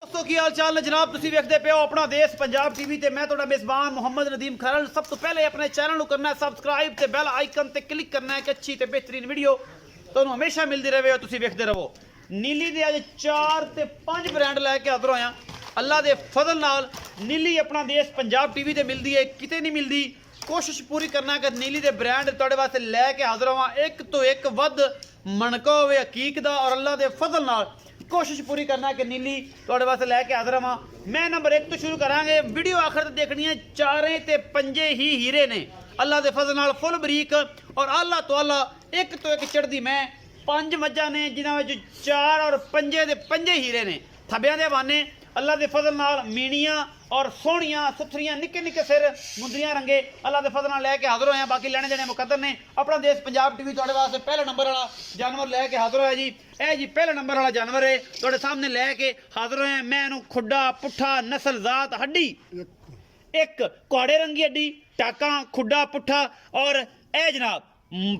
दोस्तों की हाल चाल ने जनाब तुसी वेखदे पे हो अपना देश पंजाब टीवी ते मैं तुहाडा मेजबान मोहम्मद नदीम खरल। सब तो पहले अपने चैनल को करना है सब्सक्राइब ते बेल आइकन ते क्लिक करना है कि अच्छी ते बेहतरीन वीडियो तुहानू हमेशा मिलती रहे और तुसी वेखदे रहो। नीली दे अज 4 ते 5 ब्रांड लैके हाजिर होया अल्लाह दे फजल नाल। नीली अपना देश पंजाब टीवी ते मिलती है, किते नहीं मिलती। कोशिश पूरी करना कि नीली दे ब्रांड तुहाडे वास्ते लैके हाजिर होवां, एक तो एक वध मनका होवे हकीक दा और अल्लाह दे फजल नाल कोशिश पूरी करना कि नीली तुहाडे वास्ते लैके हाजिर होवां। मैं नंबर 1 तो शुरू करांगे, वीडियो आखिर तक देखनी है। चारें ते पंजे ही हीरे ने अल्लाह दे फजल नाल, फुल बरीक और अल्लाह तो अल्लाह एक तो एक चढ़दी। मैं 5 मज्जां ने जिन्हां विच 4 और पंजे दे पंजे हीरे ने। थब्बियां दे बाने अल्लाह दे फजल नाल मीणियां और सोहणियां सुथरियां निक्के निक्के सिर मुंदरियां रंगे अल्लाह दे फजल नाल लैके हाजिर होए। बाकी लैने देने मुकद्दर ने। अपना देश पंजाब टीवी तुहाडे वास्ते पहले नंबर वाला जानवर लैके हाजिर होया जी। ए जी पहले नंबर वाला जानवर है तुहाडे सामने लैके हाजिर होए। मैं इहनूं खुड्डा पुट्ठा नस्ल जात हड्डी एक कौड़े रंगी हड्डी टाका खुड्डा पुट्ठा और ए जनाब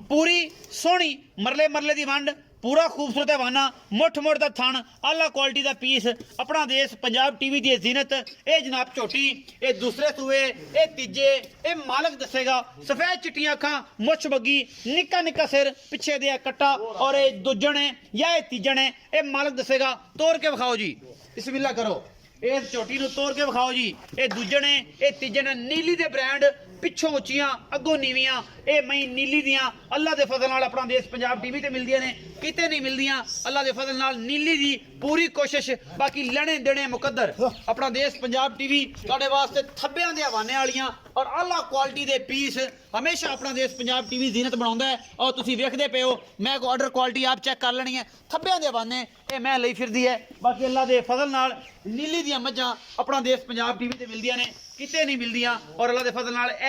पूरी सोहनी मरले मरले दी वंड, पूरा खूबसूरत हवाना, मुठ मुठ का थन, आला क्वालिटी का पीस। अपना देश पंजाब टीवी की जीनत ये जनाब झोटी, ये दूसरे सूए, ये तीजे, ये मालक दसेगा। सफेद चिट्टियां अखां, मुछ बग्गी, निक्का निक्का सिर, पिछे दे कट्टा और ये दूजण है या ये तीजण है, ये मालक दसेगा। तोड़ के विखाओ जी, बिस्मिल्लाह करो। इस झोटी नूं तोड़ के विखाओ जी। ये दूजण है, ये तीजण है। नीली दे ब्रांड पिछों उच्चियां अगों नीवियां, ये मई नीली दियां अल्लाह दे फजल नाल अपना देश पंजाब टीवी ते मिलदियां ने, किते नहीं मिलदियां। अल्लाह दे फजल नाल नीली दी पूरी कोशिश, बाकी लैने देने मुकद्दर। अपना देश पंजाब टीवी तुहाडे वास्ते थब्बियां दे हवाने वालियां और आला क्वालिटी दे पीस हमेशा अपना देश पंजाब टीवी जीनत बनाउंदा है। और तुसी वेखदे पे हो, मैं को ऑर्डर क्वालिटी आप चेक कर लेनी है। थब्बियां दे हवाने ये मैं लई फिरदी है। बाकी अल्लाह दे फजल नाल नीली दियां मज्जां अपना देश पंजाब टीवी ते मिलदियां ने, किते नहीं मिलदियां। और अल्लाह दे फजल नाल ऐ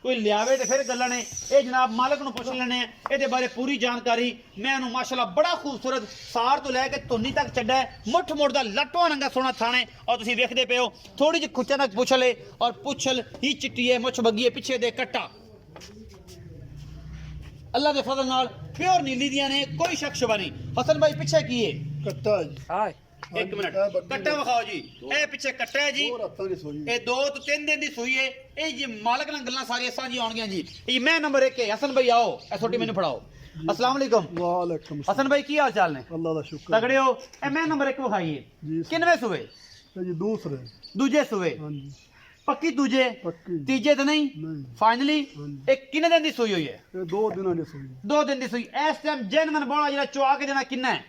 कोई लियावे तो फिर गल्लां ने। ये जनाब मालक नूं पुछ लैने ये बारे पूरी जानकारी। मैं इहनूं माशाअल्लाह बड़ा खूबसूरत सार तो लैके धुन्नी तक छड्डा है, मुठ मुठ दा लट्टवा रंगा सोहना थाने। और तुसीं वेखदे पे हो थोड़ी जी खुच्चा तक पुछल है और पुछल ही चिट्टी है, मुछ बग्गी है, पिछे दे कट्टा अल्लाह दे फजल नाल प्योर नीली दियां ने, कोई शक शुबा नहीं। हसन भाई पिछे की है कट्टा जी। हां एक मिनट कट्टा विखाओ जी। ए पिछे कट्टा है जी, ए 2 तो 3 दिन दी सूई है। ए जी मालक नाल गल्लां सारियां साझी आउणगियां जी। ये मैं नंबर 1 है। हसन भाई आओ, ए छोटी मैनू फड़ाओ। अस्सलाम वालेकुम। वालेकुम हसन भाई की हाल चाल ने? अल्लाह दा शुक्र तगड़े हो? ए मैं नंबर 1 विखाइए जी। किनवे सूए? जी दूसरे दूजे सूए। हां जी पक्की दूजे? पक्की। तीजे तो नहीं? नहीं फाइनली एक किन्ने दिन दी सूई हुई है? ये 2 दिनां दी सूई 2 दिन दी सूई। इस टाइम जेनवन बोला जेड़ा चुआ के देना किन्ना है?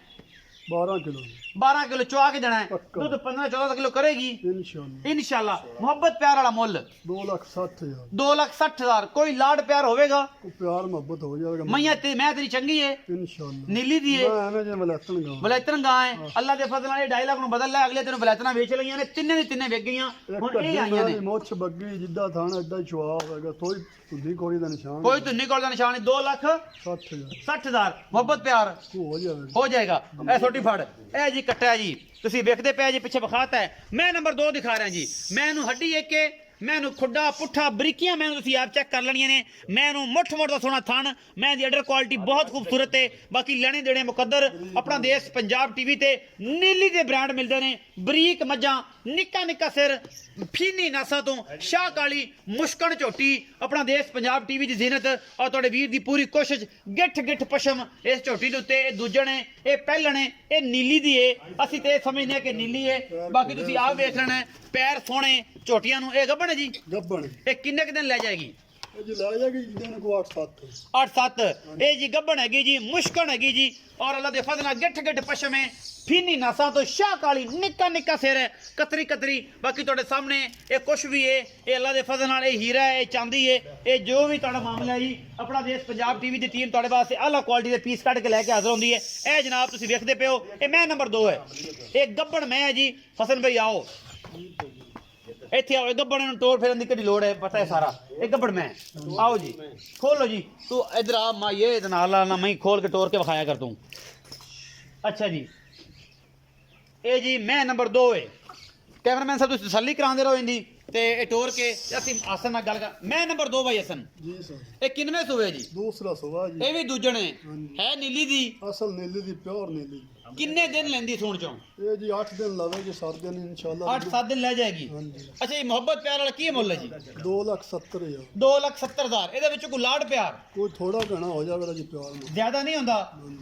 12 किलो 12 किलो चुआ के देना है। पक्का। दूध 15-14 किलो करेगी इंशाल्लाह। इंशाल्लाह। मोहब्बत प्यार वाला मुल 2,60,000 2,60,000। कोई लाड प्यार होवेगा? को प्यार मोहब्बत हो जाएगा मैया ते मैं तेरी चंगी है, इंशाल्लाह। नीली दी है, मैं जे मलैतन गांव बलैतन गां है। अल्लाह दे फजल नाल डायलॉग नु बदल ले, अगले दिन बलैतना बेच लईयां ने। तिन्ने दी तिन्ने विक गईयां, हुन ए आईयां ने। मुछ बग्गी जिद्दा थाना एदा छुआ होगा, कोई तुदी कोड़ी दा निशान कोई तो निकल दा निशान नहीं। 2,60,000 मोहब्बत प्यार हो जाएगा हो जाएगा। ए छोटी फड़ ए जी कट्टा जी, तुसी वेखदे पे जी पिछे विखाता है। मैं नंबर 2 दिखा रहा जी। मैं इहनूं हड्डी एक के, मैं इहनूं खुड्डा पुट्ठा बरीकियां मैं तुसी आप चेक कर लेनियां ने। मैं इहनूं मुठ मुठ दा सोहना थन, मैं दी अडर क्वालिटी बहुत खूबसूरत है। बाकी लेने देने मुकद्दर। अपना देश पंजाब टीवी ते नीली दे ब्रांड मिलदे ने। बरीक मज्जां, निक्का निक्का सिर, फीनी नासा तो शाह काली मुश्कन झोटी। अपना देश पंजाब टीवी की जीनत और तुहाडे वीर दी पूरी कोशिश। गिठ गिठ पशम इस झोटी दे उत्ते। ये दूजण है, ये पहलण है, ये नीली दी है। असीं ते समझने हैं कि नीली है, बाकी तुसीं आप वेख लेना है। पैर सोहणे झोटियां नूं। ये गब्बण है जी, गब्बन ये किन्ने क दिन लै जाएगी? ये जी ला जाएगी दिन को 8-7 8-7। ये जी गब्बण हैगी जी, मुश्कन हैगी जी। और अल्लाह दे फजल नाल गिठ गिठ पशम है, फीनी नासा तो शाह काली, निक्का निक्का सिर है, कतरी कतरी। बाकी तुहाडे सामने ये कुछ भी है, ये अल्लाह दे फजल नाल ये हीरा है, ये चांदी है, ये जो भी तुहाडा मामला है जी। अपना देश पंजाब टीवी दी टीम तुहाडे वास्ते आला क्वालिटी दे पीस कढ के लैके हाजिर होंदी है। ए जनाब तुसीं वेखदे पे हो, ये मैं नंबर 2 है। ये गब्बण मैं है जी। हसन भाई आओ इत्थे आओ। गब्बण नूं टोर फेरन दी किहड़ी लोड़ है, पता है सारा। ये गब्बण मैं आओ जी, खोलो जी। तू इधर आ माइये नाल ना मैं खोल के टोर के विखाया कर तूं। अच्छा जी, ये जी मैं नंबर 2 है। कैमरामैन साहब तुसीं तसल्ली करांदे रहो इंदी ते ए टोर के असीं हसन नाल गल कर। मैं नंबर 2 भाई हसन जी सर। ये किनवे सूए जी? दूसरा सुबह जी। ये भी दूजण है नीली दी? असल नीली दी प्योर नीली। ਕਿੰਨੇ ਦਿਨ ਲੈਂਦੀ ਸੂਣ ਚੋਂ? ਇਹ ਜੀ 8 ਦਿਨ ਲਵੇਗੀ, 7 ਦਿਨ ਇਨਸ਼ਾਅੱਲਾ। 8-7 ਦਿਨ ਲੈ ਜਾਏਗੀ। ਹਾਂਜੀ। ਅੱਛਾ ਇਹ ਮੁਹੱਬਤ ਪਿਆਰ ਵਾਲਾ ਕੀ ਮੁੱਲ ਹੈ ਜੀ? 2,70,000। 2,70,000। ਇਹਦੇ ਵਿੱਚ ਕੋਈ ਲਾਡ ਪਿਆਰ ਕੋਈ ਥੋੜਾ ਘਣਾ ਹੋ ਜਾਵੇਗਾ ਜੀ ਪਿਆਰ ਨੂੰ। ਜ਼ਿਆਦਾ ਨਹੀਂ ਹੁੰਦਾ,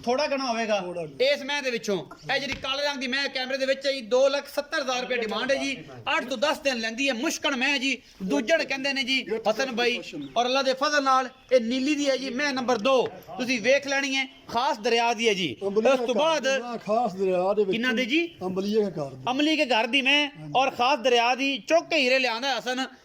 ਥੋੜਾ ਘਣਾ ਹੋਵੇਗਾ। ਥੋੜ੍ਹਾ। ਇਸ ਮੈਂ ਦੇ ਵਿੱਚੋਂ ਇਹ ਜਿਹੜੀ ਕਾਲੇ ਰੰਗ ਦੀ ਮੈਂ ਕੈਮਰੇ ਦੇ ਵਿੱਚ ਹੈ ਜੀ 2,70,000 ਰੁਪਏ ਡਿਮਾਂਡ ਹੈ ਜੀ। 8 ਤੋਂ 10 ਦਿਨ ਲੈਂਦੀ ਹੈ, ਮੁਸ਼ਕਣ ਮੈਂ ਜੀ। ਦੂਜਣ ਕਹਿੰਦੇ ਨੇ ਜੀ ਹਸਨ ਭਾਈ, ਔਰ ਅੱਲਾ ਦੇ ਫਜ਼ਲ ਨਾਲ ਇਹ ਨੀਲੀ ਦੀ ਹੈ ਜੀ ਮੈਂ ਨੰਬਰ 2। ਤੁਸੀਂ ਵੇਖ ਲੈਣੀ ਹੈ, ਖਾਸ ਦਰਿਆ ਦੀ ਹੈ ਜੀ। ਉਸ ਤੋਂ ਬਾਅਦ ਖਾਸ ਦਰਿਆ ਦੇ ਵਿੱਚ ਕਿੰਨਾ ਦੇ ਜੀ? ਅੰਬਲੀਏ ਕੇ ਘਰ ਦੀ। ਅਮਲੀ ਕੇ ਘਰ ਦੀ ਮੈਂ ਔਰ ਖਾਸ ਦਰਿਆ ਦੀ ਚੁੱਕ ਕੇ ਹੀਰੇ ਲਿਆਂਦਾ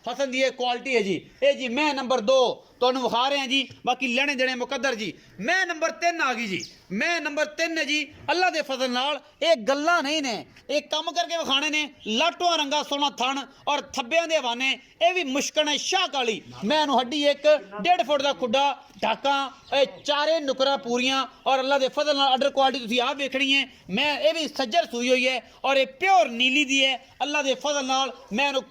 ਹਸਨ ਦੀ ਇਹ ਕੁਆਲਿਟੀ ਹੈ ਜੀ। ਇਹ ਜੀ ਮੈਂ ਨੰਬਰ 2 ਤੁਹਾਨੂੰ ਵਿਖਾ ਰਹੇ ਹਾਂ ਜੀ। ਬਾਕੀ ਲੈਣੇ ਦੇਣੇ ਮੁਕੱਦਰ ਜੀ। ਮੈਂ ਨੰਬਰ 3 ਆ ਗਈ ਜੀ। ਮੈਂ ਨੰਬਰ 3 ਹੈ ਜੀ। ਅੱਲਾ ਦੇ ਫਜ਼ਲ ਨਾਲ ਇਹ ਗੱਲਾਂ ਨਹੀਂ ਨੇ, ਇਹ ਕੰਮ ਕਰਕੇ ਵਿਖਾਣੇ ਨੇ। ਲਾਟੋਆਂ ਰੰਗਾ ਸੋਨਾ ਥਣ ਔਰ ਥੱਬਿਆਂ ਦੇ ਹਵਾਨੇ। ਇਹ ਵੀ ਮੁਸ਼ਕਣ ਹੈ ਸ਼ਾਹ ਕਾਲੀ। ਮੈਂ ਨੂੰ ਹੱਡੀ ਇੱਕ 1.5 ਫੁੱਟ ਦਾ ਖੁੱਡਾ, ਢਾਕਾਂ, ਇਹ ਚਾਰੇ ਨੁਕਰਾਂ ਪੂਰੀਆਂ ਔਰ ਅੱਲਾ ਦੇ ਫਜ਼ਲ ਨਾਲ ਆਰਡਰ ਕੁਆਲਿਟੀ ਤੁਸੀਂ ਆਪ ਵੇਖਣੀ ਹੈ। ਮੈਂ ਇਹ ਵੀ ਸੱਜਰ ਸੂਈ ਹੋਈ ਹੈ ਔਰ ਇਹ ਪਿਓਰ ਨੀਲੀ ਦੀ ਹੈ। ਅੱਲਾ ਦੇ ਫਜ਼ਲ ਨਾਲ ਮੈਂ ਨੂੰ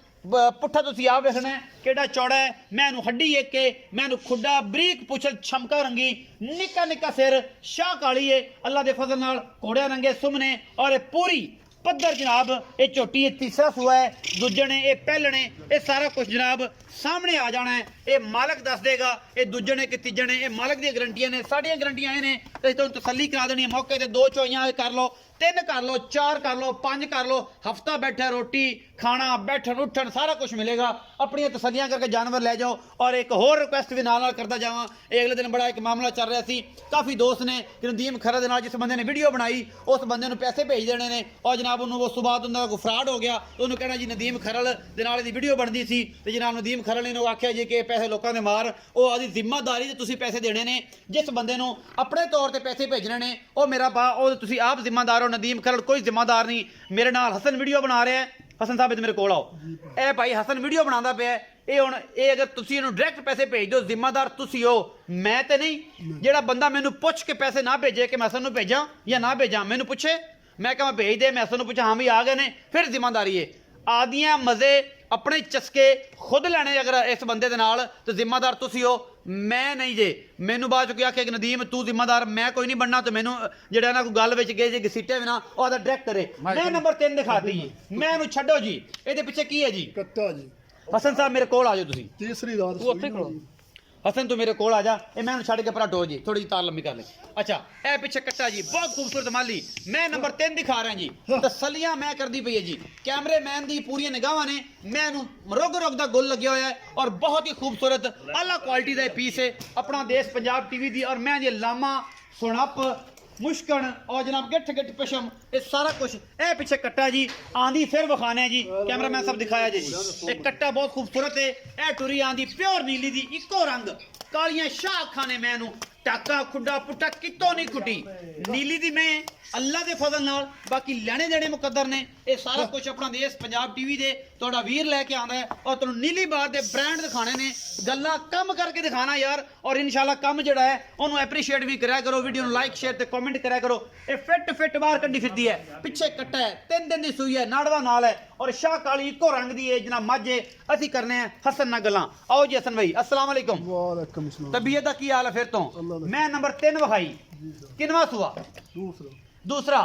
ਪੁੱਠਾ ਤੁਸੀਂ ਆਪ ਵੇਖਣਾ ਹੈ ਕਿਹੜਾ ਚੌੜਾ ਹੈ। ਮੈਂ ਨੂੰ ਹੱਡੀ ਇੱਕ ਕੇ ਮੈਂ ਨੂੰ ਖੁੱਡਾ ਬਰੀਕ ਪੁੱਛਲ ਛਮਕਾ ਰੰਗੀ ਨਿੱਕਾ ਨਿੱਕਾ ਸਿਰ ਸ਼ਾਹ ਕਾਲੀ ਹੈ। ਅੱਲਾ ਦੇ ਫਜ਼ਲ ਨਾਲ ਘੋੜਿਆਂ ਰੰਗੇ ਸੁਮਨੇ ਔਰ ਇਹ ਪੂਰੀ ਪੱਧਰ ਜਨਾਬ। ਇਹ ਝੋਟੀ ਇਹ ਤੀਸਰਾ ਸੂਆ ਹੈ, ਦੂਜਣੇ ਇਹ ਪਹਿਲਣੇ, ਇਹ ਸਾਰਾ ਕੁਝ ਜਨਾਬ ਸਾਹਮਣੇ ਆ ਜਾਣਾ ਹੈ। ਇਹ ਮਾਲਕ ਦੱਸ ਦੇਗਾ ਇਹ ਦੂਜਣੇ ਕਿ ਤੀਜਣੇ। ਇਹ ਮਾਲਕ ਦੀਆਂ ਗਰੰਟੀਆਂ ਨੇ, ਸਾਡੀਆਂ ਗਰੰਟੀਆਂ ਇਹ ਨੇ। ਤੇ ਤੁਹਾਨੂੰ ਤਸੱਲੀ ਕਰਾ ਦੇਣੀ ਹੈ ਮੌਕੇ ਤੇ। 2 ਚੋਈਆਂ ਕਰ ਲਓ, 3 ਕਰ ਲਓ, 4 ਕਰ ਲਓ, 5 ਕਰ ਲਓ। ਹਫਤਾ ਬੈਠਾ ਰੋਟੀ ਖਾਣਾ ਬੈਠਣ ਉੱਠਣ ਸਾਰਾ ਕੁਝ ਮਿਲੇਗਾ। ਆਪਣੀਆਂ ਤਸੱਲੀਆਂ ਕਰਕੇ ਜਾਨਵਰ ਲੈ ਜਾਓ। ਔਰ ਇੱਕ ਹੋਰ ਰਿਕੁਐਸਟ ਵੀ ਨਾਲ ਕਰਦਾ ਜਾਵਾਂ। ਇਹ ਅਗਲੇ ਦਿਨ ਬੜਾ ਇੱਕ ਮਾਮਲਾ ਚੱਲ ਰਿਹਾ ਸੀ। ਕਾਫੀ ਦੋਸਤ ਨੇ ਕਿ ਨਦੀਮ ਖਰੜ ਦੇ ਨਾਲ ਜਿਸ ਬੰਦੇ ਨੇ ਵੀਡੀਓ ਬਣਾਈ ਉਸ ਬੰਦੇ ਨੂੰ ਪੈਸੇ ਭੇਜ ਦੇਣੇ ਨੇ ਔਰ ਜਨਾਬ ਉਹਨੂੰ ਉਸ ਤੋਂ ਬਾਅਦ ਉਹਨਾਂ ਦਾ ਕੋਈ ਫਰਾਡ ਹੋ ਗਿਆ। ਉਹਨੂੰ ਕਹਿਣਾ ਜੀ ਨਦੀਮ ਖਰੜ ਦੇ ਨਾਲ ਇਹਦੀ ਵੀਡੀਓ ਬਣਦੀ ਸੀ ਤੇ ਜਨਾਬ ਨਦੀਮ ਖਰੜ ਨੇ ਇਹਨੂੰ ਆਖਿਆ ਜੀ ਕਿ ਪੈਸੇ ਲੋਕਾਂ ਦੇ ਮਾਰ। ਉਹ ਆਦੀ ਜ਼ਿੰਮੇਵਾਰੀ ਤੇ ਤੁਸੀਂ ਪੈਸੇ ਦੇਣੇ ਨੇ। ਜਿਸ ਬੰਦੇ ਨੂੰ ਆਪਣੇ ਤੌਰ ਤੇ ਪੈਸੇ ਭੇਜਣੇ ਨੇ ਉਹ ਮੇਰਾ ਉਹ ਤੁਸੀਂ ਆਪ ਜ਼ਿੰਮੇਦਾਰ ਹੋ। ਨਦੀਮ ਖਰੜ ਕੋਈ ਜ਼ਿੰਮੇਦਾਰ ਨਹੀਂ। ਮੇਰੇ ਨਾਲ ਹਸਨ ਵੀਡੀਓ ਬਣਾ ਰਿਹਾ ਹੈ। ਹਸਨ ਸਾਹਿਬ ਮੇਰੇ ਕੋਲ ਆਓ। ਇਹ ਭਾਈ ਹਸਨ ਵੀਡੀਓ ਬਣਾਉਂਦਾ ਪਿਆ। ਇਹ ਹੁਣ ਇਹ ਅਗਰ ਤੁਸੀਂ ਇਹਨੂੰ ਡਾਇਰੈਕਟ ਪੈਸੇ ਭੇਜ ਦਿਓ ਜ਼ਿੰਮੇਦਾਰ ਤੁਸੀਂ ਹੋ, ਮੈਂ ਤੇ ਨਹੀਂ। ਜਿਹੜਾ ਬੰਦਾ ਮੈਨੂੰ ਪੁੱਛ ਕੇ ਪੈਸੇ ਨਾ ਭੇਜੇ ਕਿ ਮੈਂ ਹਸਨ ਨੂੰ ਭੇਜਾਂ ਜਾਂ ਨਾ ਭੇਜਾਂ, ਮੈਨੂੰ ਪੁੱਛੇ ਮੈਂ ਕਹਾਂ ਭੇਜ ਦੇ, ਮੈਂ ਹਸਨ ਨੂੰ ਪੁੱਛਾਂ ਹਾਂ ਵੀ ਆ ਗਏ ਨੇ, ਫਿਰ ਜ਼ਿੰਮੇਦਾਰੀ ਹੈ। ਆਦੀਆਂ ਮਜ਼ੇ ਆਪਣੇ ਚਸਕੇ ਖੁਦ ਲੈਣੇ ਅਗਰ ਇਸ ਬੰਦੇ ਦੇ ਨਾਲ ਤੇ ਜ਼ਿੰਮੇਦਾਰ ਤੁਸੀਂ ਹੋ, ਮੈਂ ਨਹੀਂ ਜੇ। ਮੈਨੂੰ ਬਾਅਦ ਚ ਕਿਹਾ ਕਿ ਨਦੀਮ ਤੂੰ ਜ਼ਿੰਮੇਦਾਰ, ਮੈਂ ਕੋਈ ਨਹੀਂ ਬਣਨਾ। ਤੇ ਮੈਨੂੰ ਜਿਹੜਾ ਨਾ ਕੋਈ ਗੱਲ ਵਿੱਚ ਗਏ ਜੇ ਘਸੀਟੇ ਵੀ ਨਾ ਉਹ ਆਦਾ ਡਾਇਰੈਕਟ ਕਰੇ। ਮੈਂ ਨੰਬਰ 3 ਦਿਖਾਤੀ ਜੀ। ਮੈਂ ਇਹਨੂੰ ਛੱਡੋ ਜੀ। ਇਹਦੇ ਪਿੱਛੇ ਕੀ ਹੈ ਜੀ? ਕੱਟਾ ਜੀ। ਹਸਨ ਸਾਹਿਬ ਮੇਰੇ ਕੋਲ ਆ ਜਾਓ ਤੁਸੀਂ। ਤੀਸਰੀ ਰਾਤ ਤੂੰ ਉੱਥੇ ਖੜੋ। ਹਸਨ ਤੂੰ ਮੇਰੇ ਕੋਲ ਆ ਜਾ। ਇਹ ਮੈਂ ਇਹਨੂੰ ਛੱਡ ਕੇ ਪਰਾ ਟੋ ਜੀ, ਥੋੜੀ ਜਿਹੀ ਤਾਰ ਲੰਮੀ ਕਰ ਲੈ। ਅੱਛਾ ਇਹ ਪਿੱਛੇ ਕੱਟਾ ਜੀ, ਬਹੁਤ ਖੂਬਸੂਰਤ ਮਾਲੀ। ਮੈਂ ਨੰਬਰ 3 ਦਿਖਾ ਰਿਹਾ ਜੀ। ਤਸੱਲੀਆਂ ਮੈਂ ਕਰਦੀ ਪਈ ਹੈ ਜੀ। ਕੈਮਰੇਮੈਨ ਦੀ ਪੂਰੀਆਂ ਨਿਗਾਹਾਂ ਨੇ। ਮੈਂ ਇਹਨੂੰ ਰੁਗ ਰੁਗ ਦਾ ਗੁੱਲ ਲੱਗਿਆ ਹੋਇਆ ਹੈ ਔਰ ਬਹੁਤ ਹੀ ਖੂਬਸੂਰਤ ਆਲਾ ਕੁਆਲਿਟੀ ਦਾ ਇਹ ਪੀਸ ਹੈ। ਆਪਣਾ ਦੇਸ਼ ਪੰਜਾਬ ਟੀਵੀ ਦੀ ਔਰ ਮੈਂ ਜੀ ਲਾਮਾ ਸੁਣਪ ਮੁਸ਼ਕਣ ਔਰ ਜਨਾਬ ਗਿੱਠ ਪਸ਼ਮ ਇਹ ਸਾਰਾ ਕੁਝ। ਇਹ ਪਿੱਛੇ ਕੱਟਾ ਜੀ ਆਂਦੀ ਫਿਰ ਵਿਖਾਣੇ ਜੀ। ਕੈਮਰਾਮੈਨ ਸਾਹਿਬ ਦਿਖਾਇਆ ਜੀ। ਇਹ ਕੱਟਾ ਬਹੁਤ ਖੂਬਸੂਰਤ ਹੈ। ਇਹ ਟੁਰੀ ਆਂਦੀ ਪਿਓਰ ਨੀਲੀ ਦੀ ਇੱਕੋ ਰੰਗ ਕਾਲੀਆਂ ਸ਼ਾਹ ਅੱਖਾਂ ਨੇ। ਮੈਂ ਨੂੰ ਟਾਕਾ ਖੁੱਡਾ ਪੁੱਟਾ ਕਿਤੋਂ ਨਹੀਂ ਖੁੱਟੀ ਨੀਲੀ ਦੀ ਮੈਂ ਅੱਲਾ ਦੇ ਫਜ਼ਲ ਨਾਲ। ਬਾਕੀ ਲੈਣੇ ਦੇਣੇ ਮੁਕੱਦਰ ਨੇ। ਇਹ ਸਾਰਾ ਕੁਝ ਆਪਣਾ ਦੇਸ਼ ਪੰਜਾਬ ਟੀਵੀ ਦੇ ਤੁਹਾਡਾ ਵੀਰ ਲੈ ਕੇ ਆਉਂਦਾ ਹੈ ਔਰ ਤੁਹਾਨੂੰ ਨੀਲੀ ਬਾਰ ਦੇ ਬ੍ਰਾਂਡ ਦਿਖਾਣੇ ਨੇ। ਗੱਲਾਂ ਕੰਮ ਕਰਕੇ ਦਿਖਾਣਾ ਯਾਰ। ਔਰ ਇਨਸ਼ਾਅੱਲਾ ਕੰਮ ਜਿਹੜਾ ਹੈ ਉਹਨੂੰ ਐਪਰੀਸ਼ੀਏਟ ਵੀ ਕਰਿਆ ਕਰੋ। ਵੀਡੀਓ ਨੂੰ ਲਾਈਕ ਸ਼ੇਅਰ ਤੇ ਕਮੈਂਟ ਕਰਿਆ ਕਰੋ। ਇਹ ਫਿੱਟ ਬਾਹਰ ਕੱਢੀ ਫਿਰਦੀ ਹੈ। ਪਿੱਛੇ ਕੱਟਾ ਹੈ, 3 ਦਿਨ ਦੀ ਸੂਈ ਹੈ, ਨਾੜਵਾ ਨਾਲ ਹੈ ਔਰ ਸ਼ਾਹ ਕਾਲੀ ਇੱਕੋ ਰੰਗ ਦੀ ਹੈ। ਜਨਾਬ ਮਾਝੇ ਅਸੀਂ ਕਰਨੇ ਆ ਹਸਨ ਨਾਲ ਗੱਲਾਂ। ਆਓ ਜੀ ਹਸਨ ਭਾਈ अस्सलाम वालेकुम। ਵਾਲੇਕੁਮ ਸਲਾਮ। ਤਬੀਅਤ ਦਾ ਕੀ ਹਾਲ ਹੈ ਫਿਰ ਤੋਂ? ਮੈਂ ਨੰਬਰ 3 ਵਿਖਾਈ। ਕਿੰਨਵਾ ਸੂਆ? ਦੂਸਰਾ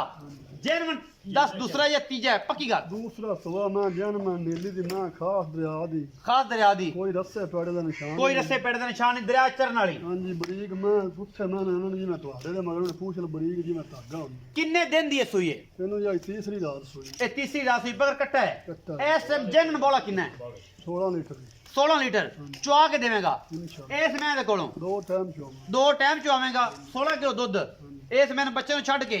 ਜੈਨਮਨ 10 ਦੂਸਰਾ ਜਾਂ ਤੀਜਾ ਹੈ? ਪੱਕੀ ਗੱਲ। ਦੂਸਰਾ ਸਵਾ ਮੈਂ ਜਨਮ ਨੀਲੀ ਦੀ ਮੈਂ ਖਾਸ ਦਰਿਆ ਦੀ। ਖਾਸ ਦਰਿਆ ਦੀ। ਕੋਈ ਰੱਸੇ ਪੈੜੇ ਦਾ ਨਿਸ਼ਾਨ, ਕੋਈ ਰੱਸੇ ਪੈੜੇ ਦਾ ਨਿਸ਼ਾਨ ਨਹੀਂ। ਦਰਿਆ ਚਰਨ ਵਾਲੀ। ਹਾਂਜੀ ਬਰੀਕ ਮੈਂ ਪੁੱਛੇ ਮੈਂ ਇਹਨਾਂ ਨੂੰ ਜਿਵੇਂ ਤੁਹਾਡੇ ਦੇ ਮਗਰ ਪੁੱਛ ਲ ਬਰੀਕ ਜਿਵੇਂ ਧਾਗਾ ਹੁੰਦਾ। ਕਿੰਨੇ ਦਿਨ ਦੀ ਹੈ ਸੂਈ ਹੈ? ਇਹਨੂੰ ਜਾਈ ਤੀਸਰੀ ਰਾਤ ਸੂਈ। ਇਹ ਤੀਸਰੀ ਰਾਤ ਸੂਈ ਬਗਰ ਕੱਟਾ ਹੈ। ਕੱਟਾ ਇਸ ਟਾਈਮ ਜੈਨਮਨ ਬੋਲਾ ਕਿੰਨਾ ਹੈ? 16 ਲੀਟਰ 16 ਲੀਟਰ ਚੁਆ ਕੇ ਦੇਵੇਂਗਾ ਇਨਸ਼ਾਅੱਲਾ। ਇਸ ਮੈਂ ਦੇ ਕੋਲੋਂ 2 ਟਾਈਮ ਚੋਂ 2 ਟਾਈਮ ਚੁਆਵੇਂਗਾ। 16 ਕਿਲੋ ਦੁੱਧ ਇਸ ਮੈਨੂੰ ਬੱਚੇ ਨੂੰ ਛੱਡ ਕੇ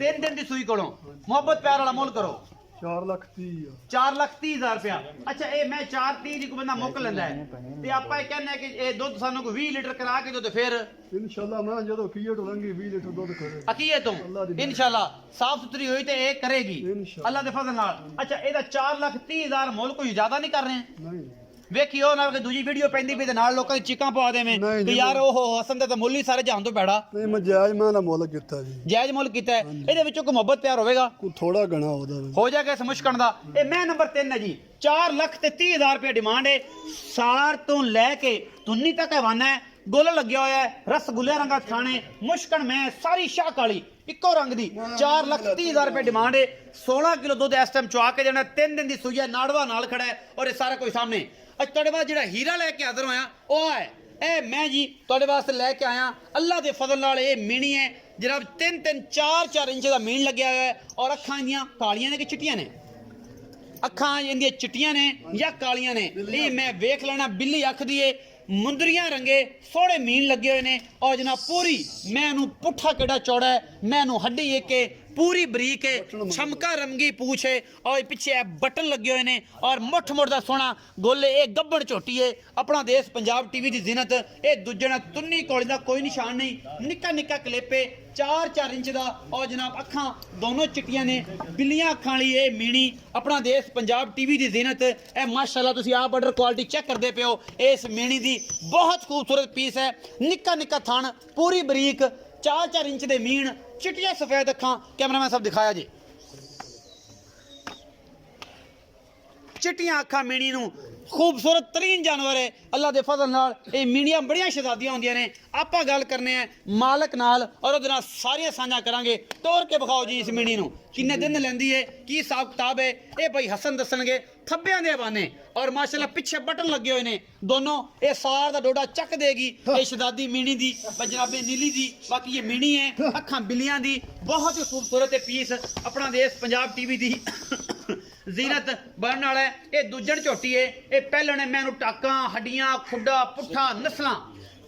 3 ਦਿਨ ਦੀ ਸੂਈ ਕੋਲੋਂ। ਮੁਹੱਬਤ ਪਿਆਰ ਵਾਲਾ ਮੁੱਲ ਕਰੋ। 4,30,000। 4,30,000 ਰੁਪਇਆ। ਅੱਛਾ ਇਹ ਮੈਂ 4,30 ਦੀ ਕੋਈ ਬੰਦਾ ਮੁੱਕ ਲੈਂਦਾ ਹੈ ਤੇ ਆਪਾਂ ਇਹ ਕਹਿੰਦੇ ਕਿ ਇਹ ਦੁੱਧ ਸਾਨੂੰ ਕੋਈ 20 ਲੀਟਰ ਕਰਾ ਕੇ ਦੁੱਧ ਫਿਰ ਇਨਸ਼ਾਅੱਲਾ ਮੈਂ ਜਦੋਂ ਕੀਏ ਟੋਲਾਂਗੀ 20 ਲੀਟਰ ਦੁੱਧ ਕਰੇ ਅਕੀਏ ਤੋਂ ਇਨਸ਼ਾਅੱਲਾ ਸਾਫ ਸੁਥਰੀ ਹੋਈ ਤੇ ਇਹ ਕਰੇਗੀ ਇਨਸ਼ਾਅੱਲਾ ਅੱਲਾ ਦੇ ਫਜ਼ਲ ਨਾਲ। ਅੱਛਾ ਇਹਦਾ 4,30,000 ਮੁੱਲ ਕੋਈ ਜ਼ਿਆਦਾ ਨਹੀਂ ਕਰ ਰਹੇ? ਨਹੀਂ ਵੇਖਿਓ ਨਾ ਕਿ ਦੂਜੀ ਵੀਡੀਓ ਪੈਂਦੀ ਵੀ ਤੇ ਨਾਲ ਲੋਕਾਂ ਦੀ ਚੀਕਾਂ ਪਵਾ ਦੇਵੇਂ ਕਿ ਯਾਰ ਉਹ ਹਸਨ ਦਾ ਤਾਂ ਮੁੱਲ ਹੀ ਸਾਰੇ ਜਹਾਨ ਤੋਂ ਪੈੜਾ। ਨਹੀਂ ਮੈਂ ਜਾਇਜ਼ ਮੈਂ ਦਾ ਮੁੱਲ ਕੀਤਾ ਜੀ। ਜਾਇਜ਼ ਮੁੱਲ ਕੀਤਾ ਹੈ। ਇਹਦੇ ਵਿੱਚੋਂ ਕੋਈ ਮੁਹੱਬਤ ਪਿਆਰ ਹੋਵੇਗਾ? ਕੋਈ ਥੋੜਾ ਗਣਾ ਉਹਦਾ ਹੋ ਜਾਏਗਾ ਇਸ ਮੁਸ਼ਕਣ ਦਾ। ਇਹ ਮੈਂ ਨੰਬਰ 3 ਹੈ ਜੀ। 4,30,000 ਰੁਪਏ ਡਿਮਾਂਡ ਹੈ। ਸਾਰ ਤੋਂ ਲੈ ਕੇ ਤੁੰਨੀ ਤੱਕ ਹਵਾਨਾ ਹੈ। ਗੋਲ ਲੱਗਿਆ ਹੋਇਆ ਹੈ, ਰਸਗੁੱਲੇ ਰੰਗਾ ਥਾਣੇ, ਮੁਸ਼ਕਣ ਮੈਂ ਸਾਰੀ ਸ਼ਾਹ ਕਾਲੀ ਇੱਕੋ ਰੰਗ ਦੀ 4,30,000 ਰੁਪਏ ਡਿਮਾਂਡ ਹੈ। 16 ਕਿਲੋ ਦੁੱਧ ਇਸ ਟਾਈਮ ਚੁਆ ਕੇ ਦੇਣਾ, 3 ਦਿਨ ਦੀ ਸੂਈ ਹੈ, ਨਾੜਵਾ ਨਾਲ ਖੜਾ ਹੈ ਔਰ ਇਹ ਸਾਰਾ ਕੁਝ ਸਾਹਮਣੇ। ਅੱਜ ਤੁਹਾਡੇ ਬਾਅਦ ਜਿਹੜਾ ਹੀਰਾ ਲੈ ਕੇ ਹਾਜ਼ਰ ਹੋਇਆ ਉਹ ਹੈ ਇਹ ਮੈਂ ਜੀ ਤੁਹਾਡੇ ਵਾਸਤੇ ਲੈ ਕੇ ਆਇਆ। ਅੱਲਾ ਦੇ ਫਜ਼ਲ ਨਾਲ ਇਹ ਮੀਣੀ ਹੈ ਜਨਾਬ, 3-3 4-4 ਇੰਚ ਦਾ ਮੀਣ ਲੱਗਿਆ ਹੋਇਆ ਹੈ ਔਰ ਅੱਖਾਂ ਇਹਦੀਆਂ ਕਾਲੀਆਂ ਨੇ ਕਿ ਚਿੱਟੀਆਂ ਨੇ? ਅੱਖਾਂ ਇਹਦੀਆਂ ਚਿੱਟੀਆਂ ਨੇ ਜਾਂ ਕਾਲੀਆਂ ਨੇ? ਇਹ ਮੈਂ ਵੇਖ ਲੈਣਾ। ਬਿੱਲੀ ਅੱਖ ਦੀ ਏ, ਮੁੰਦਰੀਆਂ ਰੰਗੇ ਸੋਹਣੇ ਮੀਨ ਲੱਗੇ ਹੋਏ ਨੇ ਔਰ ਜਨਾਬ ਪੂਰੀ ਮੈਨੂੰ ਪੁੱਠਾ ਕਿਹੜਾ ਚੌੜਾ ਹੈ, ਮੈਨੂੰ ਹੱਡੀ ਇੱਕ ਹੈ, पूरी बरीक है, छमका रंगी पूछ है और पीछे बटन लगे हुए ने और मुठ मुठ दा सोना गोले। ये गब्बड़ झोटी है, अपना देश पंजाब टीवी की जिनत। ये दूजना तुन्नी कोली दा कोई निशान नहीं, निक्का निक्का क्लिप है, 4-4 इंच दा और जनाब अखां दोनों चिट्टियां ने, बिल्लियां अखां वाली ये मीणी अपना देश पंजाब टीवी की जिनत। ए माशाल्लाह तुसीं आप ऑर्डर क्वालिटी चेक करते पे हो। इस मीणी दी बहुत खूबसूरत पीस है, निक्का निक्का थान, पूरी बरीक 4-4 इंच दे मीण, चिट्टियां सफेद अखां। कैमरामैन साहब दिखाया जी, चिट्टियां अखां मीणी नूं खूबसूरत तरीन जानवर है अल्लाह के फजल नाल। ये मीणियां बड़ियां शहजादियां होंदियां ने। आपां गल करने हैं मालक नाल और उहदे नाल सारियां साझा करांगे। तोड़ के विखाओ जी इस मीणी नूं किन्ने दिन लैंदी है, की हिसाब किताब है। ये भाई हसन दसणगे थब्बियां दे बाने और माशाल्लाह पिछे बटन लगे हुए ने दोनों। ये सार दा डोडा चक देगी ये शहजादी मीणी दी जनाबे नीली दी। बाकी ये मीणी है अखां बिल्लियां दी, बहुत ही खूबसूरत पीस अपना देश पंजाब टीवी दी जीनत बनने वाला है। ये दूजण झोटी है, ये पहले ने मैनू टाकां हड्डियां खुड्डा पुट्ठा नस्लां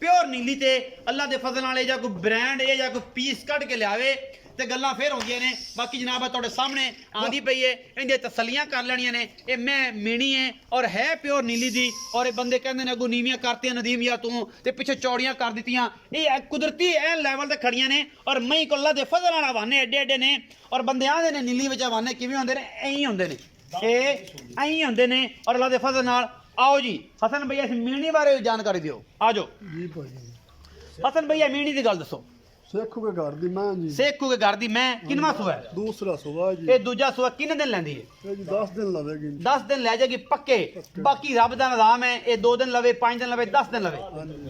प्योर नीली ते अल्लाह के फजल नाल या कोई ब्रांड है या कोई पीस कढ़ के लियावे ते गल्लां फिर होंदियां ने। बाकी जनाब तुहाडे सामने आंदी पई है, इहदे तसल्लियां कर लैणियां ने। ये मैं मीणी है और है प्योर नीली दी और ये बंदे कहंदे ने अगों नीवियां करतियां नदीम या तू ते पिछे चौड़ियां कर दित्तियां। ये कुदरती ऐ लेवल ते खड़ियां ने और मई को अल्लाह दे फजल नाल हवाने एडे एडे ने और बंदे आंदे ने नीली विच हवाने किवें होंदे ने, ऐं ही होंदे ने, ऐं ही होंदे ने और अल्लाह दे फजल नाल। आओ जी हसन भैया इस मीणी बारे जानकारी दिओ, आ जाओ जी भाई। हसन भैया मीणी दी गल दसो। सेखू के घर दी मैं जी, सेखू के घर दी मैं किनवा सुआ है? दूसरा सुबह जी। ये दूजा सुआ किन्ने दिन लैंदी है? ये जी 10 दिन लवेगी। 10 दिन ले जाएगी पक्के। बाकी रब दा निज़ाम है, ये 2 दिन लवे, 5 दिन लवे, 10 दिन लवे।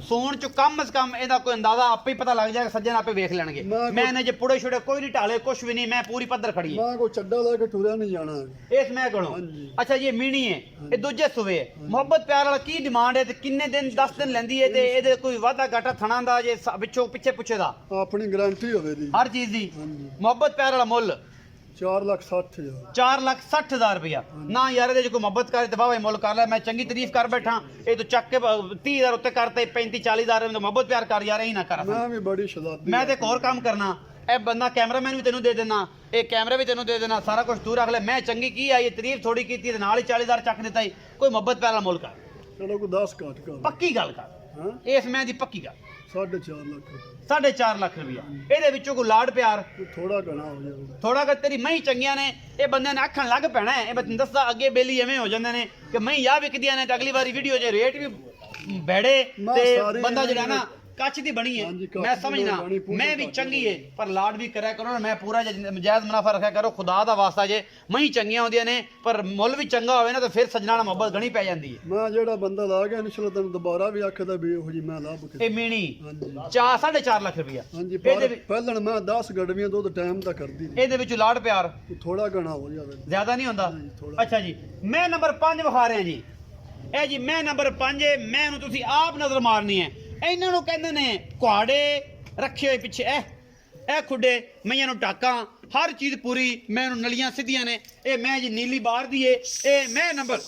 सोन च कम अज कम एदा कोई अंदाजा आपे ही पता लग जाएगा, सज्जन आपे वेख लेंगे। मैंने जे पुड़े छुड़े कोई नहीं टाले, कुछ भी नहीं, मैं पूरी पद्धर खड़ी है। मैं को चड्डा लेके टुरिया नहीं जाना इस मैं कोलों। अच्छा ये मीणी है, ये दूजे सुवे है। मोहब्बत प्यार वाला की डिमांड है ते किन्ने दिन 10 दिन लैंदी है ते एदे कोई वादा घाटा थणा दा जे विचों पिछे पुछे दा अपनी गारंटी होवे दी हर चीज दी। मोहब्बत प्यार वाला मुੱਲ 4,60,000 4,60,000 रुपया ना यार। ये कोई मोहब्बत करे तो वाह मुल कर ले, मैं चंगी तारीफ कर बैठा। ये तो चक के 30,000 उत्ते करते 35-40,000 में मोहब्बत प्यार कर यार, यही ना कर। मैं भी बड़ी शहजादी, मैं तो एक और काम करना, ए बंदा कैमरामैन भी तेनू दे देना, ये कैमरा भी तेनू दे देना, सारा कुछ तू रख ले। मैं चंगी की आई तारीफ थोड़ी की थी नाल ही 40,000 चक देता ही। कोई मोहब्बत प्यार वाला मुल कर, चलो को 10 काट कर पक्की गल कर। हां इस मैं दी पक्की गल 4.5 लाख रुपए, 4.5 लाख रुपया। ਇਹਦੇ ਵਿੱਚੋਂ ਕੋਈ ਲਾਡ ਪਿਆਰ थोड़ा घना हो जाएगा। ਥੋੜਾ ਕਰ ਤੇਰੀ ਮਹੀਂ ਚੰਗੀਆਂ ਨੇ, ਇਹ ਬੰਦੇ ਨੇ ਆਖਣ ਲੱਗ ਪੈਣਾ ਹੈ। ਇਹ ਮੈਂ ਤੈਨੂੰ ਦੱਸਦਾ ਅੱਗੇ ਬੇਲੀ ਐਵੇਂ ਹੋ ਜਾਂਦੇ ਨੇ ਕਿ ਮਹੀਂ ਆ ਵਿਕਦੀਆਂ ਨੇ ਤੇ ਅਗਲੀ ਵਾਰੀ ਵੀਡੀਓ 'ਚ ਰੇਟ ਵੀ ਬੈੜੇ ਤੇ ਬੰਦਾ ਜਿਹੜਾ ਨਾ ਕੱਚ ਦੀ ਬਣੀ ਹੈ। ਮੈਂ ਸਮਝਣਾ ਮੈਂ ਵੀ ਚੰਗੀ ਹੈ ਪਰ ਲਾਡ ਵੀ ਕਰਿਆ ਕਰੋ ਨਾ। ਮੈਂ ਪੂਰਾ ਜਾਇਜ਼ ਮੁਨਾਫਾ ਰੱਖਿਆ ਕਰੋ ਖੁਦਾ ਦਾ ਵਾਸਤਾ। ਜੇ ਮਹੀਂ ਚੰਗੀਆਂ ਹੁੰਦੀਆਂ ਨੇ ਪਰ ਮੁੱਲ ਵੀ ਚੰਗਾ ਹੋਵੇ ਨਾ ਤਾਂ ਫਿਰ ਸੱਜਣਾ ਨਾਲ ਮੁਹੱਬਤ ਗਣੀ ਪੈ ਜਾਂਦੀ ਹੈ। ਮੈਂ ਜਿਹੜਾ ਬੰਦਾ ਲਾ ਗਿਆ ਇਨਸ਼ਾਅੱਲਾ ਤੈਨੂੰ ਦੁਬਾਰਾ ਵੀ ਆਖਦਾ ਵੀ ਇਹੋ ਜੀ ਮੈਂ ਲੱਭ ਕੇ। ਇਹ ਮੀਣੀ 4.5 ਲੱਖ ਰੁਪਇਆ। ਹਾਂਜੀ ਪਹਿਲਾਂ ਮੈਂ 10 ਗੜਵੀਆਂ ਦੁੱਧ ਟਾਈਮ ਦਾ ਕਰਦੀ ਸੀ। ਇਹਦੇ ਵਿੱਚ ਲਾਡ ਪਿਆਰ ਥੋੜਾ ਘਣਾ ਹੋ ਜਾਵੇ, ਜ਼ਿਆਦਾ ਨਹੀਂ ਹੁੰਦਾ। ਅੱਛਾ ਜੀ ਮੈਂ ਨੰਬਰ 5 ਵਿਖਾ ਰਿਹਾ ਜੀ। ਇਹ ਜੀ ਮੈਂ ਨੰਬਰ 5 ਹੈ। ਮੈਂ ਇਹਨੂੰ ਤੁਸੀਂ ਆਪ ਨਜ਼ਰ ਮਾਰਨੀ ਹੈ। ਇਹਨਾਂ ਨੂੰ ਕਹਿੰਦੇ ਨੇ ਕੁਹਾੜੇ ਰੱਖੇ ਹੋਏ ਪਿੱਛੇ ਇਹ ਖੁੱਡੇ ਮਈਆਂ ਨੂੰ ਟਾਕਾਂ ਹਰ ਚੀਜ਼ ਪੂਰੀ। ਮੈਂ ਇਹਨੂੰ ਨਲੀਆਂ ਸਿੱਧੀਆਂ ਨੇ। ਇਹ ਮੈਂ ਜੀ ਨੀਲੀ ਬਾਰ ਦੀ ਏ। ਇਹ ਮੈਂ ਨੰਬਰ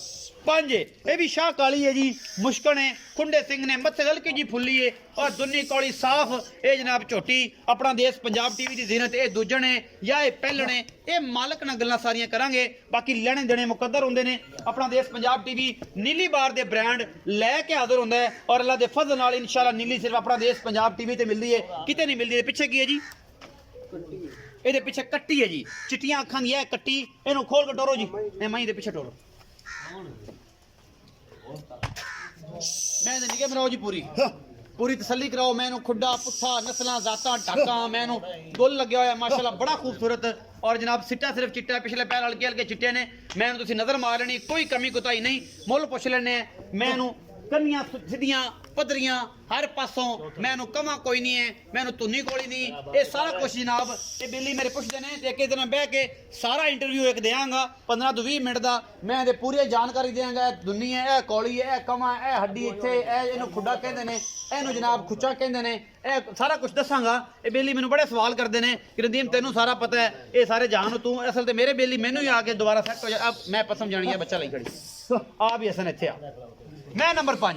5 है। ये भी शाह काली है जी, मुश्कन है, खुंडे सिंह ने मत्थे हल्की जी फुल्ली है और दुन्नी कौड़ी साफ। ये जनाब झोटी अपना देश पंजाब टीवी की जीनत। ये दूजण है या ये पहलण है। ये मालक नाल गल्लां सारियां करांगे। बाकी लेने देने मुकद्दर होंदे ने। अपना देश पंजाब टीवी नीली बार दे ब्रांड लैके हाज़र होंदा है और अल्लाह दे फजल नाल इंशाअल्लाह नीली सिर्फ अपना देश पंजाब टीवी ते मिलदी है, किते नहीं मिलदी। पिछे की है जी, ਇਹਦੇ ਪਿੱਛੇ ਕੱਟੀ ਹੈ ਜੀ, ਚਿੱਟੀਆਂ ਅੱਖਾਂ ਦੀ ਹੈ ਕੱਟੀ। ਇਹਨੂੰ ਖੋਲ ਕੇ ਟੋਰੋ ਜੀ, ਇਹ ਮਹੀਂ ਦੇ ਪਿੱਛੇ ਟੋਰੋ। मैं निके बनाओ जी पूरी तसल्ली कराओ। मैनू खुड्डा पुट्ठा नस्लां जातां टाकां मैनू गुल लग्या होया माशाल्लाह बड़ा खूबसूरत। और जनाब सिट्टा सिर्फ चिट्टा, पिछले पैर हल्के हल्के चिट्टे ने। मैनू तुसीं नज़र मार लेनी, कोई कमी कोताही नहीं। मुल पुछ लेने मैनू ਕੰਨੀਆਂ ਸਿੱਧੀਆਂ ਪੱਧਰੀਆਂ ਹਰ ਪਾਸੋਂ ਮੈਨੂੰ ਕਮਾ ਕੋਈ ਨਹੀਂ ਹੈ, ਮੈਨੂੰ ਧੁੰਨੀ ਕੋਲੀ ਨਹੀਂ, ਇਹ ਸਾਰਾ ਕੁਝ ਜਨਾਬ ਇਹ ਬਿੱਲੀ ਮੇਰੇ ਪੁੱਛਦੇ ਨੇ ਤੇ ਇੱਕ ਦਿਨ ਬਹਿ ਕੇ ਸਾਰਾ ਇੰਟਰਵਿਊ ਇੱਕ ਦੇਵਾਂਗਾ 15 ਤੋਂ 20 ਮਿੰਟ ਦਾ। ਮੈਂ ਇਹਦੇ ਪੂਰੀ ਜਾਣਕਾਰੀ ਦੇਵਾਂਗਾ, ਇਹ ਧੁੰਨੀ ਹੈ, ਇਹ ਕੋਲੀ ਹੈ, ਇਹ ਕਮਾ, ਇਹ ਹੱਡੀ ਇੱਥੇ, ਇਹ ਇਹਨੂੰ ਖੁੱਡਾ ਕਹਿੰਦੇ ਨੇ, ਇਹਨੂੰ ਜਨਾਬ ਖੁੱਚਾ ਕਹਿੰਦੇ ਨੇ, ਇਹ ਸਾਰਾ ਕੁਝ ਦੱਸਾਂਗਾ। ਇਹ ਬੇਲੀ ਮੈਨੂੰ ਬੜੇ ਸਵਾਲ ਕਰਦੇ ਨੇ ਕਿ ਰਦੀਮ ਤੈਨੂੰ ਸਾਰਾ ਪਤਾ ਹੈ, ਇਹ ਸਾਰੇ ਜਾਣ ਤੂੰ ਅਸਲ ਤੇ ਮੇਰੇ ਬੇਲੀ ਮੈਨੂੰ ਹੀ ਆ ਕੇ ਦੁਬਾਰਾ ਸੈੱਟ ਹੋ ਜਾ। ਮੈਂ ਪਸਮ ਜਾਣੀ ਹੈ ਬੱਚਾ ਲਈ ਖੜੀ ਆ ਵੀ ਅਸਨ ਇੱਥੇ ਆ। ਮੈਂ ਨੰਬਰ 5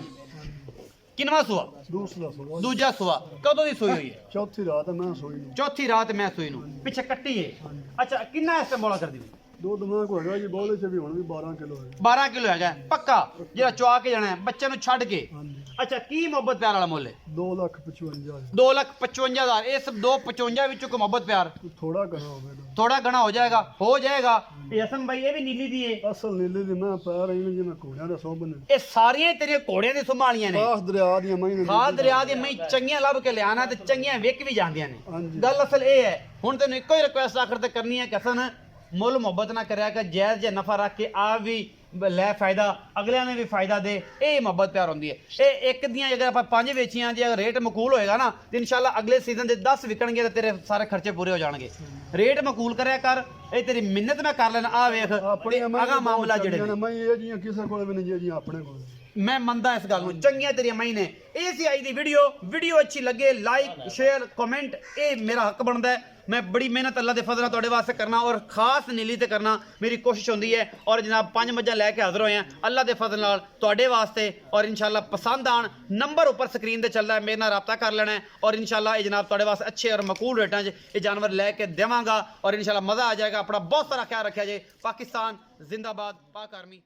ਕਿੰਨਵਾਂ ਸੂਆ? ਦੂਸਰਾ ਸੂਆ, ਦੂਜਾ ਸੂਆ। ਕਦੋਂ ਦੀ ਸੂਈ ਹੋਈ ਹੈ? ਚੌਥੀ ਰਾਤ ਮੈਂ ਸੋਈ ਨੂੰ। ਚੌਥੀ ਰਾਤ ਮੈਂ ਸੂਈ ਨੂੰ ਪਿੱਛੇ ਕੱਟੀ ਹੈ। ਅੱਛਾ ਕਿੰਨਾ ਇਸ ਟਾਈਮ ਬੋਲਾ ਕਰਦੀ ਹੋਈ? ਦੁੱਧ ਮੈਂ ਕੋ ਹੈਗਾ ਜੀ ਬੋਲੇ ਚ ਵੀ ਹੁਣ ਵੀ 12 ਕਿਲੋ ਹੈ। 12 ਕਿਲੋ ਹੈਗਾ ਪੱਕਾ ਜਿਹੜਾ ਚੁਆ ਕੇ ਜਾਣਾ ਹੈ ਬੱਚੇ ਨੂੰ ਛੱਡ ਕੇ। ਹਾਂਜੀ ਅੱਛਾ ਕੀ ਮੁਹੱਬਤ ਪਿਆਰ ਵਾਲਾ ਮੁੱਲ ਹੈ? 2,55,000। 2,55,000। ਇਸ 2,55 ਵਿੱਚੋਂ ਕੋ ਮੁਹੱਬਤ ਪਿਆਰ ਥੋੜਾ ਕਰਾ ਹੋਵੇਗਾ, ਥੋੜਾ ਗਣਾ ਹੋ ਜਾਏਗਾ, ਹੋ ਜਾਏਗਾ। ਇਹ ਹਸਨ ਭਾਈ ਇਹ ਵੀ ਨੀਲੀ ਦੀ ਹੈ। ਅਸਲ ਨੀਲੇ ਦੀ ਮੈਂ ਪੈ ਰਹੀ ਨੇ ਜਿਵੇਂ ਘੋੜਿਆਂ ਦਾ ਸੋਭ ਨੇ। ਇਹ ਸਾਰੀਆਂ ਤੇਰੇ ਘੋੜਿਆਂ ਦੀ ਸੰਭਾਲੀਆਂ ਨੇ। ਖਾਸ ਦਰਿਆ ਦੀਆਂ ਮੈਂ ਖਾਸ ਦਰਿਆ ਦੀਆਂ ਮੈਂ ਚੰਗੀਆਂ ਲੱਭ ਕੇ ਲਿਆਣਾ ਤੇ ਚੰਗੀਆਂ ਵਿਕ ਵੀ ਜਾਂਦੀਆਂ ਨੇ। ਹਾਂਜੀ। ਗੱਲ ਅਸਲ ਇਹ ਹੈ, ਹੁਣ ਤੈਨੂੰ ਇੱਕੋ ਹੀ ਰਿਕੁਐਸਟ ਆਖਰ ਤੇ ਕਰਨੀ ਹੈ ਕਿ ਹਸਨ ਮੁੱਲ ਮੁਹੱਬਤ ਨਾ ਕਰਿਆ ਕਿ ਜਾਇਜ਼ ਜੇ ਨਫਾ ਰੱਖ ਕੇ ਆ ਵੀ ਲੈ ਫਾਇਦਾ, ਅਗਲਿਆਂ ਨੇ ਵੀ ਫਾਇਦਾ ਦੇ। ਇਹ ਮੁਹੱਬਤ ਪਿਆਰ ਹੁੰਦੀ ਹੈ। ਇਹ ਇੱਕ ਦੀਆਂ ਅਗਰ ਆਪਾਂ 5 ਵੇਚੀਆਂ, ਜੇ ਰੇਟ ਮਕੂਲ ਹੋਏਗਾ ਨਾ ਤੇ ਇਨਸ਼ਾਅੱਲਾ ਅਗਲੇ ਸੀਜ਼ਨ ਦੇ 10 ਵਿਕਣਗੇ ਤੇ ਤੇਰੇ ਸਾਰੇ ਖਰਚੇ ਪੂਰੇ ਹੋ ਜਾਣਗੇ। ਰੇਟ ਮਕੂਲ ਕਰਿਆ ਕਰ, ਇਹ ਤੇਰੀ ਮਿਹਨਤ ਮੈਂ ਕਰ ਲੈਣਾ। ਆ ਵੇਖ ਆਪਣੇ ਅਗਾ ਮਾਮਲਾ ਜਿਹੜੇ ਨੇ ਮੈਂ ਇਹ ਜੀਆਂ ਕਿਸੇ ਕੋਲ ਵੀ ਨਹੀਂ ਜੀ ਆਪਣੇ ਕੋਲ। ਮੈਂ ਮੰਨਦਾ ਇਸ ਗੱਲ ਨੂੰ, ਚੰਗੀਆਂ ਤੇਰੀਆਂ ਮਈ ਨੇ। ਇਹ ਸੀ ਅੱਜ ਦੀ ਵੀਡੀਓ ਅੱਛੀ ਲੱਗੇ ਲਾਈਕ ਸ਼ੇਅਰ ਕਮੈਂਟ, ਇਹ ਮੇਰਾ ਹੱਕ ਬਣਦਾ ਹੈ। मैं बड़ी मेहनत अल्लाह के फजल तुहाडे वास्ते करना और खास नीली ते करना मेरी कोशिश होंदी है। और जनाब 5 मज्जां लैके हाज़र होए हैं अल्लाह के फजल नाल तुहाडे वास्ते। और इंशाअल्लाह पसंद आन नंबर ऊपर स्क्रीन ते चलदा है, मेरे नाल रब्ता कर लेना है। और इंशाअल्लाह ये जनाब तुहाडे वास्ते अच्छे और मकूल रेटां च ये जानवर लैके देवांगा। और इंशाअल्लाह मज़ा आ जाएगा। अपना बहुत सारा ख्याल रखा जे। पाकिस्तान जिंदाबाद, पाक आर्मी।